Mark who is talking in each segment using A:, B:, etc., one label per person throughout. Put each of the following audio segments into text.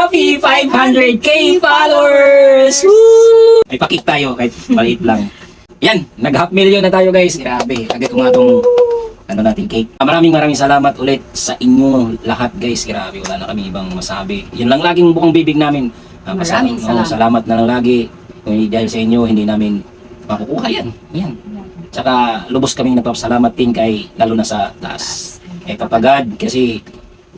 A: Happy 500k followers! Woo! May pakik tayo kahit maliit lang. Yan, nag-half million na tayo guys. Grabe, agad ko nga itong natin cake. Maraming salamat ulit sa inyo lahat guys. Grabe, wala na kami ibang masabi. Yan lang laging bukang bibig namin.
B: Maraming salamat.
A: Salamat na lang lagi. Kung dahil sa inyo, hindi namin makukuha yan. Yan. Tsaka lubos kami nagpapasalamat din kay lalo na sa taas. Kay Papa God kasi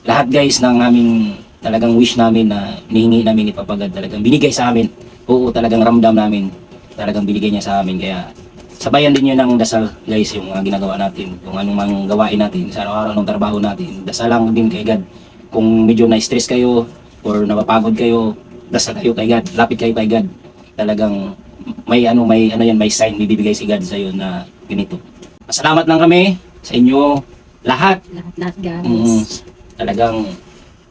A: lahat guys ng aming talagang wish namin na hinihingi namin ni Papa God talagang binigay sa amin. Oo, talagang ramdam namin. Talagang binigay niya sa amin. Kaya sabayan din yun ng dasal guys yung mga ginagawa natin. Kung anong mga gawain natin sa araw-araw ng trabaho natin. Dasal lang din kay God. Kung medyo na-stress kayo or napapagod kayo, dasal kayo kay God. Lapit kayo kay God. Talagang may sign bibigay si God sa iyo na ganito. Salamat lang kami sa inyo lahat.
B: Lahat guys.
A: Talagang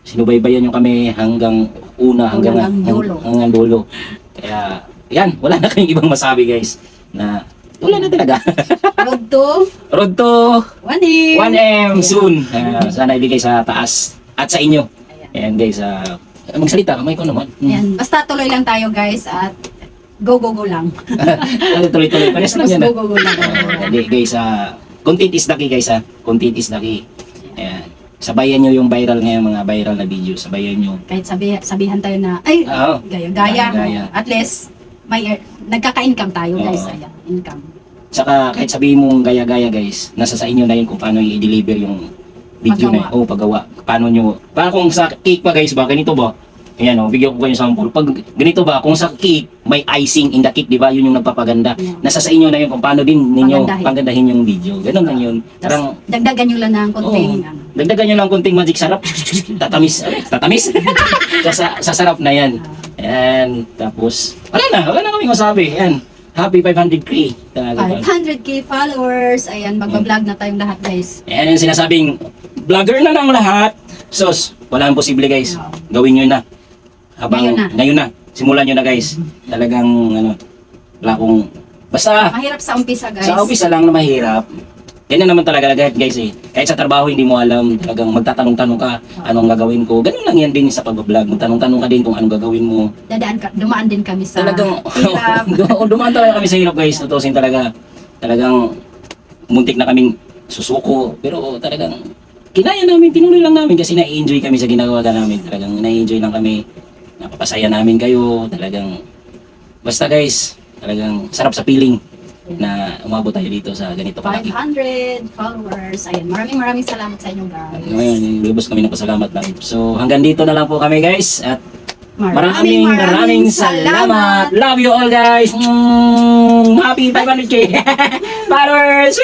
A: sinubaybayan nyo kami hanggang hanggang dulo. Kaya yan, wala na kayong ibang masabi guys. Na wala na talaga. Road to 1M soon. Sana ibigay sa taas at sa inyo. Ayan guys, magsalita kamay ko naman.
B: Ayan, basta tuloy lang tayo guys at go lang.
A: Tuloy-tuloy. Pares lang yan.
B: Go lang.
A: Guys, content is the key guys ha. Content is the key. Ayan. Sabayan nyo yung viral ngayon, mga viral na video. Sabayan nyo.
B: Kahit sabihan tayo na, ay, gaya. At least, may nagkaka-income tayo guys. Ayan, income.
A: Tsaka kahit sabihin mong gaya-gaya guys, nasa sa inyo na yun kung paano i-deliver yung video na yun. Paggawa. Paano nyo. Para kung sa cake pa guys ba, ganito ba? Ayan bigyan ko kayo sample. Pag ganito ba, kung sa cake, may icing in the cake, di ba? Yun yung nagpapaganda. Nasa sa inyo na yun kung paano din ninyo pagandahin yung video. Ganun lang yun. Parang,
B: dagdagan nyo lang ng konting.
A: Dagdagan nyo ng konting magic sarap. Tatamis. Sa sarap na yan. Ayan. Tapos, wala na kaming masabi. Ayan. Happy 500k.
B: 500k followers. Ayan, magbablog na tayong lahat guys.
A: Ayan yung sinasabing, vlogger na ng lahat. Sos, wala nang posible guys. Gawin nyo na. Ngayon na. Simulan nyo na guys. Talagang, wala akong, basta,
B: mahirap sa umpisa guys.
A: sa umpisa lang na mahirap. Yan na naman talaga guys eh. Kahit sa trabaho hindi mo alam, talagang magtatanong-tanong ka, anong gagawin ko. Ganun lang yan din sa pag-vlog. Magtanong-tanong ka din kung anong gagawin mo.
B: Dumaan din kami sa
A: talagang,
B: hirap.
A: dumaan talaga kami sa hirap guys. Tutusin talagang muntik na kaming susuko. Pero talagang, kinaya namin, tinuloy lang namin kasi na-enjoy kami sa ginagawa namin. Talagang na-enjoy lang kami. Napapasaya namin kayo. Talagang, basta guys, talagang sarap sa feeling na umabot tayo dito sa ganito kalaki.
B: 500 followers. Ayan, maraming salamat sa inyo guys.
A: Ngayon, lubos kami ng pasalamat lang. So, hanggang dito na lang po kami guys. At
B: Maraming
A: salamat. Love you all guys. Happy 500k followers.